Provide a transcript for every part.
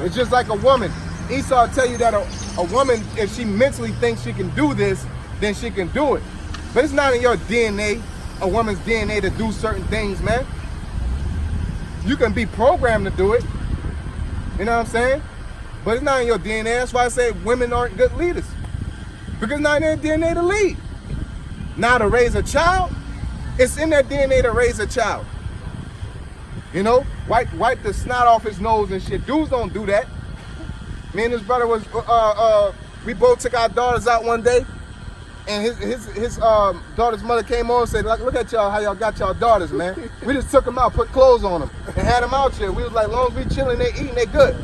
It's just like a woman. Esau tell you that a woman, if she mentally thinks she can do this, then she can do it. But it's not in your DNA, a woman's DNA, to do certain things, man. You can be programmed to do it. You know what I'm saying? But it's not in your DNA. That's why I say women aren't good leaders. Because it's not in their DNA to lead. Now to raise a child, it's in their DNA to raise a child. You know, wipe the snot off his nose and shit. Dudes don't do that. Me and his brother was, we both took our daughters out one day, and his daughter's mother came on and said, look at y'all, how y'all got y'all daughters, man. We just took them out, put clothes on them, and had them out here. We was like, as long as we chilling, they eating, they good.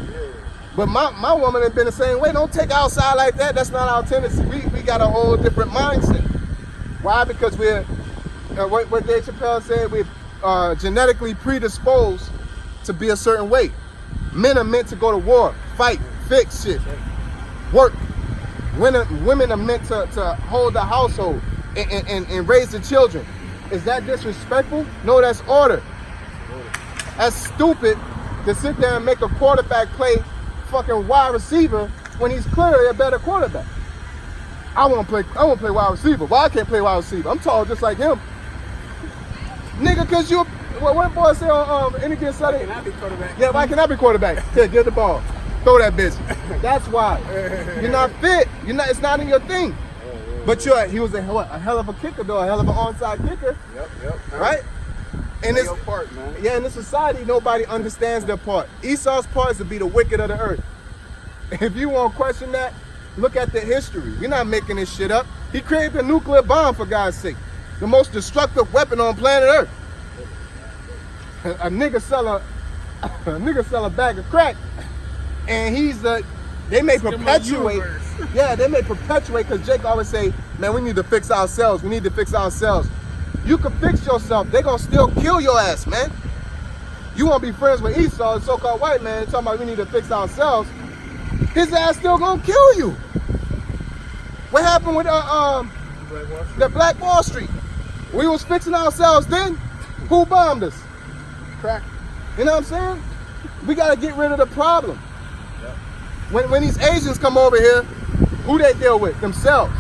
But my woman had been the same way. Don't take outside like that. That's not our tendency. We got a whole different mindset. Why? Because we're, what Dave Chappelle said, we're genetically predisposed to be a certain way. Men are meant to go to war, fight, fix shit, work. Women are meant to hold the household and raise the children. Is that disrespectful? No, that's order. That's stupid to sit there and make a quarterback play fucking wide receiver when he's clearly a better quarterback. I want to play wide receiver. Why I can't play wide receiver? I'm tall just like him. Nigga, cause you, what boy say on any given Sunday? Why can I be quarterback? Yeah, why can I be quarterback? Here, get the ball. Throw that bitch. That's why. You're not fit. It's not in your thing. But he was a hell of a kicker though, a hell of an onside kicker. Yep. Right? And your part, man. Yeah, in this society, nobody understands their part. Esau's part is to be the wicked of the earth. If you want to question that, look at the history. We're not making this shit up. He created a nuclear bomb, for God's sake. The most destructive weapon on planet Earth. A nigga sell a bag of crack, and they may perpetuate. Yeah, they may perpetuate, because Jake always say, man, we need to fix ourselves. We need to fix ourselves. You can fix yourself. They're going to still kill your ass, man. You want to be friends with Esau, the so-called white man, talking about we need to fix ourselves. His ass still going to kill you. What happened with the Black Wall Street? We was fixing ourselves then. Who bombed us? Crack. You know what I'm saying? We got to get rid of the problem. Yep. When these Asians come over here, who they deal with? Themselves.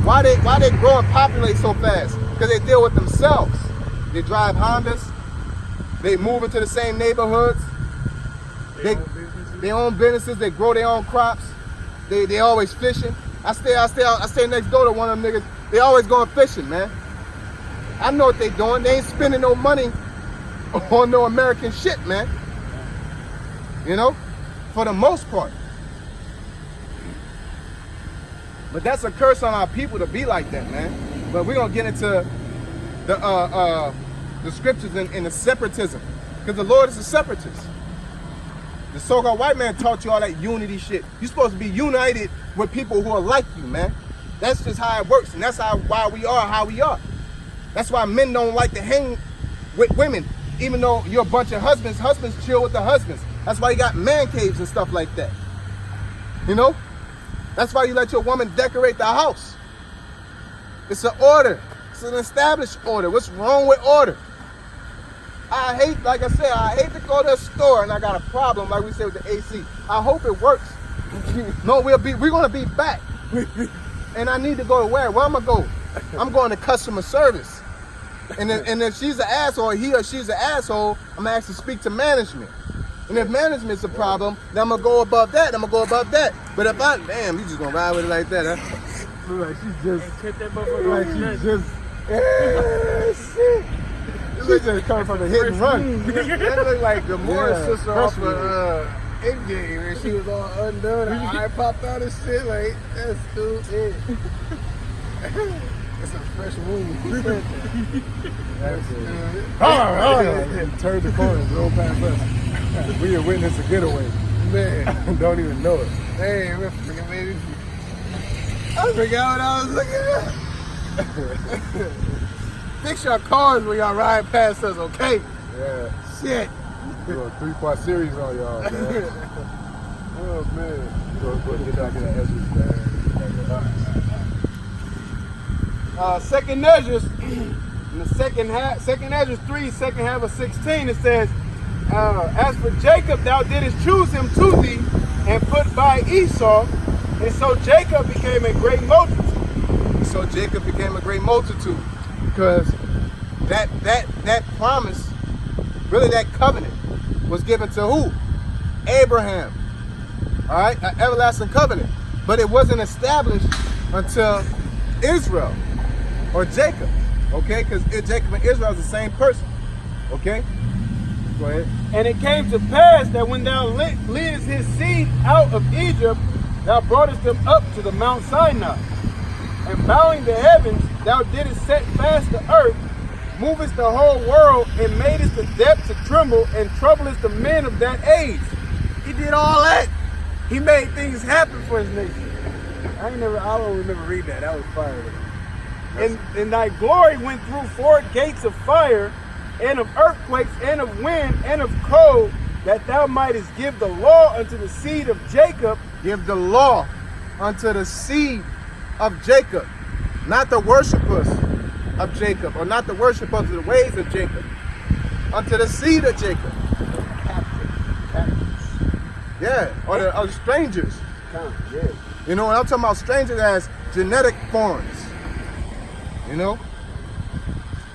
Why they grow and populate so fast? Because they deal with themselves. They drive Hondas. They move into the same neighborhoods. They own businesses. They grow their own crops. They always fishing. I stay next door to one of them niggas. They always going fishing, man. I know what they doing. They ain't spending no money on no American shit, man. You know, for the most part. But that's a curse on our people to be like that, man. But we're gonna get into the scriptures and the separatism, because the Lord is a separatist. The so-called white man taught you all that unity shit. You're supposed to be united with people who are like you, man. That's just how it works, and that's why we are how we are. That's why men don't like to hang with women, even though you're a bunch of husbands. Husbands chill with the husbands. That's why you got man caves and stuff like that. You know? That's why you let your woman decorate the house. It's an order. It's an established order. What's wrong with order? Like I said, I hate to go to a store and I got a problem, like we said with the AC. I hope it works. No, we're gonna be back. And I need to go to where? Where I'm gonna go? I'm going to customer service. And if she's an asshole, he or she's an asshole, I'm gonna ask to speak to management. And if management's a problem, then I'm gonna go above that. But if damn, you just gonna ride with it like that, huh? Like shit. She just coming from the hit and run. That looked like the Morris sister off of Endgame, and she was all undone. Her eye popped out and shit. Like, that's stupid. It's a fresh wound. That's it. Turn the corner and roll past us. We have witnessed a getaway. Man. Don't even know it. Hey, baby. I forgot what I was looking at. Fix your cars when y'all ride past us, okay? Yeah. Shit. Do a 3-part series on y'all, man. Oh, man. Go get back in the edges, man. Second Ezra, in the second Ezra 3, second half of 16, it says, as for Jacob, thou didst choose him to thee, and put by Esau, and so Jacob became a great multitude. So Jacob became a great multitude, because that promise, really that covenant, was given to who? Abraham. All right, an everlasting covenant, but it wasn't established until Israel or Jacob. Okay, because Jacob and Israel is the same person. Okay, go ahead. And it came to pass that when thou leadest his seed out of Egypt, thou broughtest them up to the Mount Sinai. And bowing the heavens, thou didst set fast the earth, movest the whole world, and madest the depths to tremble, and troublest the men of that age. He did all that. He made things happen for his nation. I don't remember reading that. That was fire. And thy glory went through 4 gates of fire, and of earthquakes, and of wind, and of cold, that thou mightest give the law unto the seed of Jacob. Give the law unto the seed of Jacob, not the worshipers of Jacob, or not the worshipers of the ways of Jacob, unto the seed of Jacob. Captives. Yeah, or the strangers. Yeah. You know, and I'm talking about strangers as genetic foreigners. You know?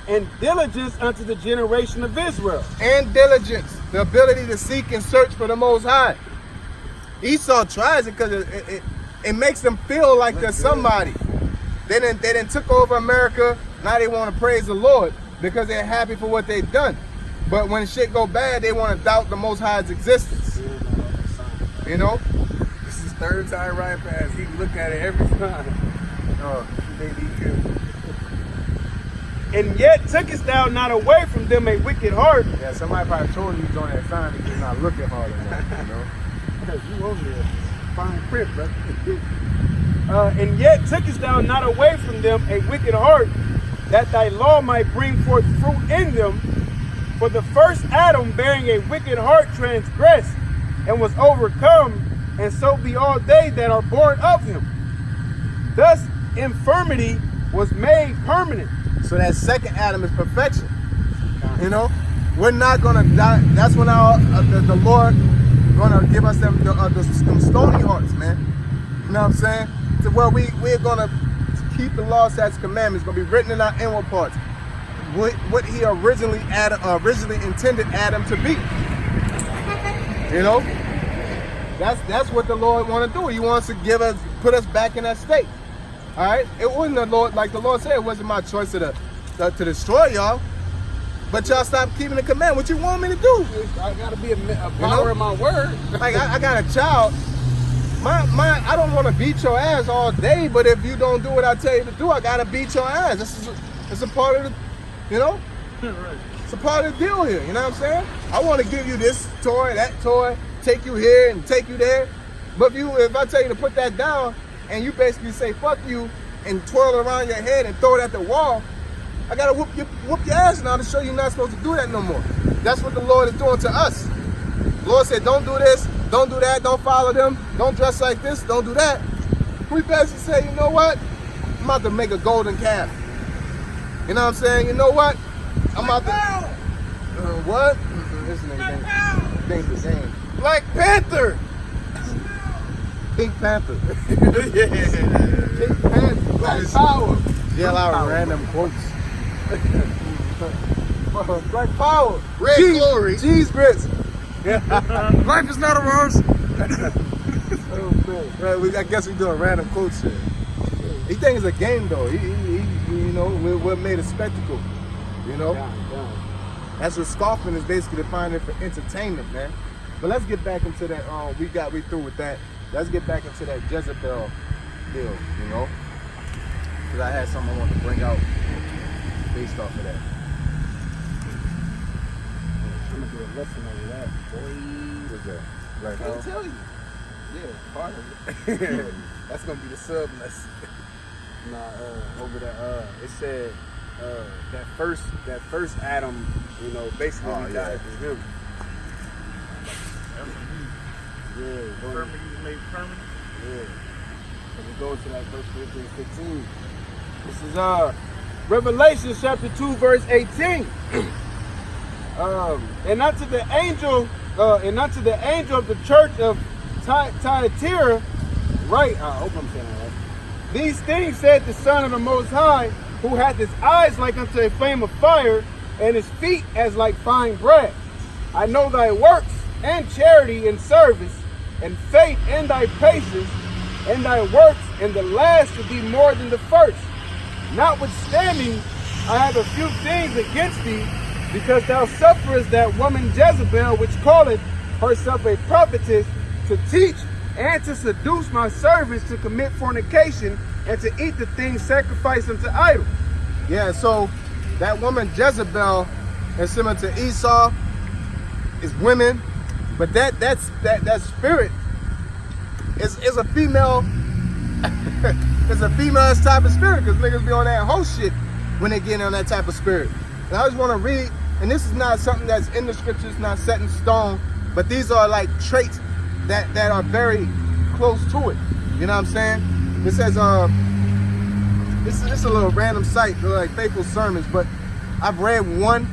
And diligence unto the generation of Israel. And diligence, the ability to seek and search for the Most High. Esau tries it because it makes them feel like they're somebody. They done took over America. Now they want to praise the Lord because they're happy for what they've done. But when shit go bad, they want to doubt the Most High's existence. You know? This is 3rd time right past. He look at it every time. And yet tookest thou not away from them a wicked heart. Yeah, somebody probably told you during that time that you're not looking hard enough, you know? You over there. Fine print, brother. And yet tookest thou not away from them a wicked heart, that thy law might bring forth fruit in them. For the first Adam, bearing a wicked heart, transgressed, and was overcome, and so be all they that are born of him. Thus infirmity was made permanent. So that second Adam is perfection. You know, we're not gonna die. That's when the Lord gonna give us them stony hearts, man. You know what I'm saying? To where we're gonna keep the law, statutes, commandments. Gonna be written in our inward parts. What He originally intended Adam to be. You know, that's what the Lord want to do. He wants to put us back in that state. All right, it wasn't the Lord, like the Lord said, it wasn't my choice to destroy y'all, but y'all stop keeping the command. What you want me to do? I gotta be a power of my word. Like I got a child. I don't want to beat your ass all day, but if you don't do what I tell you to do, I gotta beat your ass. It's a part of the, you know, Right. it's a part of the deal here. You know what I'm saying? I want to give you this toy, that toy, take you here and take you there, but if I tell you to put that down, and you basically say fuck you and twirl it around your head and throw it at the wall, I gotta whoop your ass now to show you're not supposed to do that no more. That's what the Lord is doing to us. The Lord said, don't do this, don't do that, don't follow them, don't dress like this, don't do that. We basically say, you know what? I'm about to make a golden calf. You know what I'm saying? You know what? I'm about to what? This nigga thinks the game. Black Panther. Pink Panther. Yeah. Pink Panther. Black Power. Yell out random quotes. Black Power. Red Glory. Cheese grits. Life is not a rehearsal. Right, I guess we doing random quotes here. He thinks it's a game though. He you know, we're made a spectacle. You know? That's what scoffing is basically defined it for entertainment, man. But let's get back into that. We through with that. Let's get back into that Jezebel deal, you know? Because I had something I wanted to bring out based off of that. I'm gonna do a lesson over that, boy. What's that? Like, I'll tell you. Yeah, part of it. That's gonna be the sub lesson. Over that. It said that first Adam, you know, basically we died for him. Yeah, made permanent. Yeah. So we go to that 1 Corinthians 15. This is Revelation chapter 2, verse 18. And unto the angel of the church of Thyatira, right? I hope I'm saying that right. These things said the Son of the Most High, who hath his eyes like unto a flame of fire, and his feet as like fine brass. I know thy works, and charity, and service, and faith, and thy patience, and thy works, and the last to be more than the first. Notwithstanding, I have a few things against thee, because thou sufferest that woman Jezebel, which calleth herself a prophetess, to teach and to seduce my servants to commit fornication and to eat the things sacrificed unto idols. Yeah, so that woman Jezebel is similar to Esau, is women, but that spirit is a female. It's a female type of spirit, because niggas be on that whole shit when they get on that type of spirit. And I just want to read, and this is not something that's in the scriptures, not set in stone, but these are like traits that are very close to it. You know what I'm saying? It says, this is just a little random site, they're like faithful sermons, but I've read one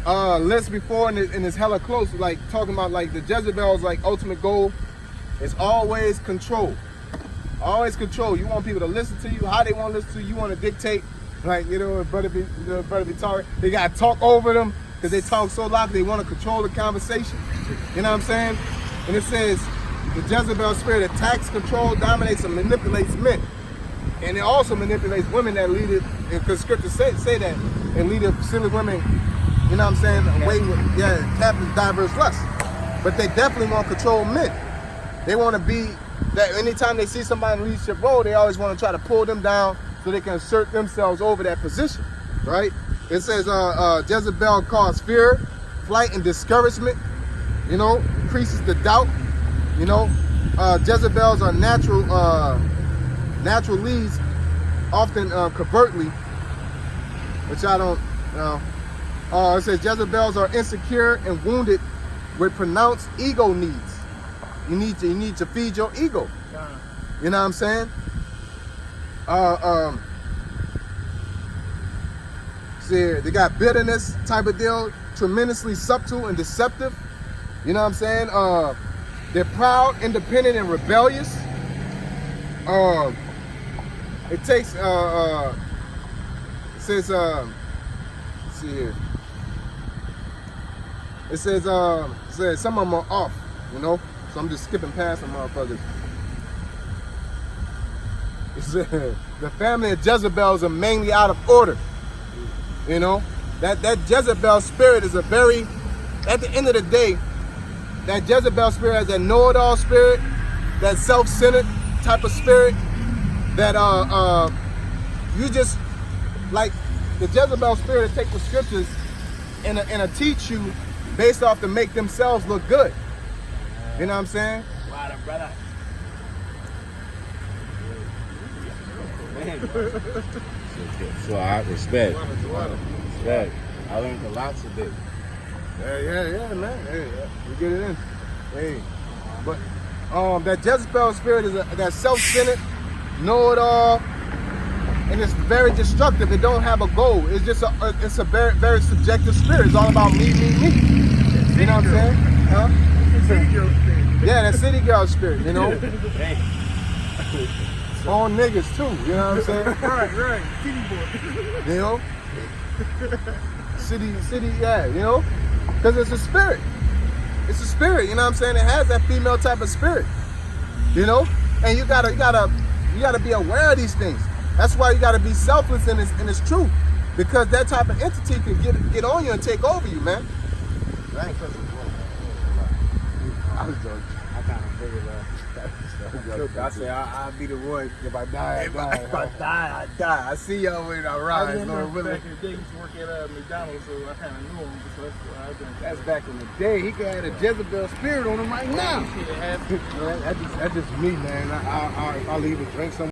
list before, and it's hella close, like talking about like the Jezebel's like ultimate goal is always control. Always control. You want people to listen to you how they want to listen to you. You want to dictate, like, you know, brother be talking. They got to talk over them because they talk so loud. They want to control the conversation. You know what I'm saying? And it says the Jezebel spirit attacks, control, dominates, and manipulates men. And it also manipulates women that lead it, because scriptures say that, and lead it silly women, you know what I'm saying, away with, captive diverse lusts. But they definitely want to control men. They want to be, that anytime they see somebody in a leadership role, they always want to try to pull them down so they can assert themselves over that position, right? It says Jezebel causes fear, flight, and discouragement, you know, increases the doubt, you know. Jezebels are natural leads, often covertly, which I don't, you know. It says Jezebels are insecure and wounded with pronounced ego needs. You need to feed your ego. You know what I'm saying? See, they got bitterness type of deal, tremendously subtle and deceptive. You know what I'm saying? They're proud, independent, and rebellious. It takes it says let's see here. It says some of them are off, you know. So I'm just skipping past some motherfuckers. It says the family of Jezebels are mainly out of order. You know, that Jezebel spirit is a very, at the end of the day, that Jezebel spirit has that know-it-all spirit, that self-centered type of spirit, that you just, like, the Jezebel spirit will take the scriptures and teach you based off to make themselves look good. You know what I'm saying? Water, brother. So I respect. Respect. I learned a lot today. Yeah, man. Hey, we get it in. Hey, but that Jezebel spirit is that self-centered, know-it-all, and it's very destructive. It don't have a goal. It's just it's a very, very subjective spirit. It's all about me. You know what I'm saying? Huh? City girl spirit. Yeah, that city girl spirit. You know, Hey. all niggas too. You know what I'm saying? Right. City boy. You know, city, yeah. You know, because it's a spirit. It's a spirit. You know what I'm saying? It has that female type of spirit. You know, and you gotta be aware of these things. That's why you gotta be selfless in this truth, because that type of entity can get on you and take over you, man. I ain't cussing. I was joking. I kind of figured I say I'll be the one. If I die, I die. I see y'all when I I rise. remember Lord willing. back in the day, he used to work at McDonald's, so I kind of knew him. So that's what I've been. That's back in the day. He could have a Jezebel spirit on him right now. Shit, it happened. That's just me, man. I'll leave a drink somewhere.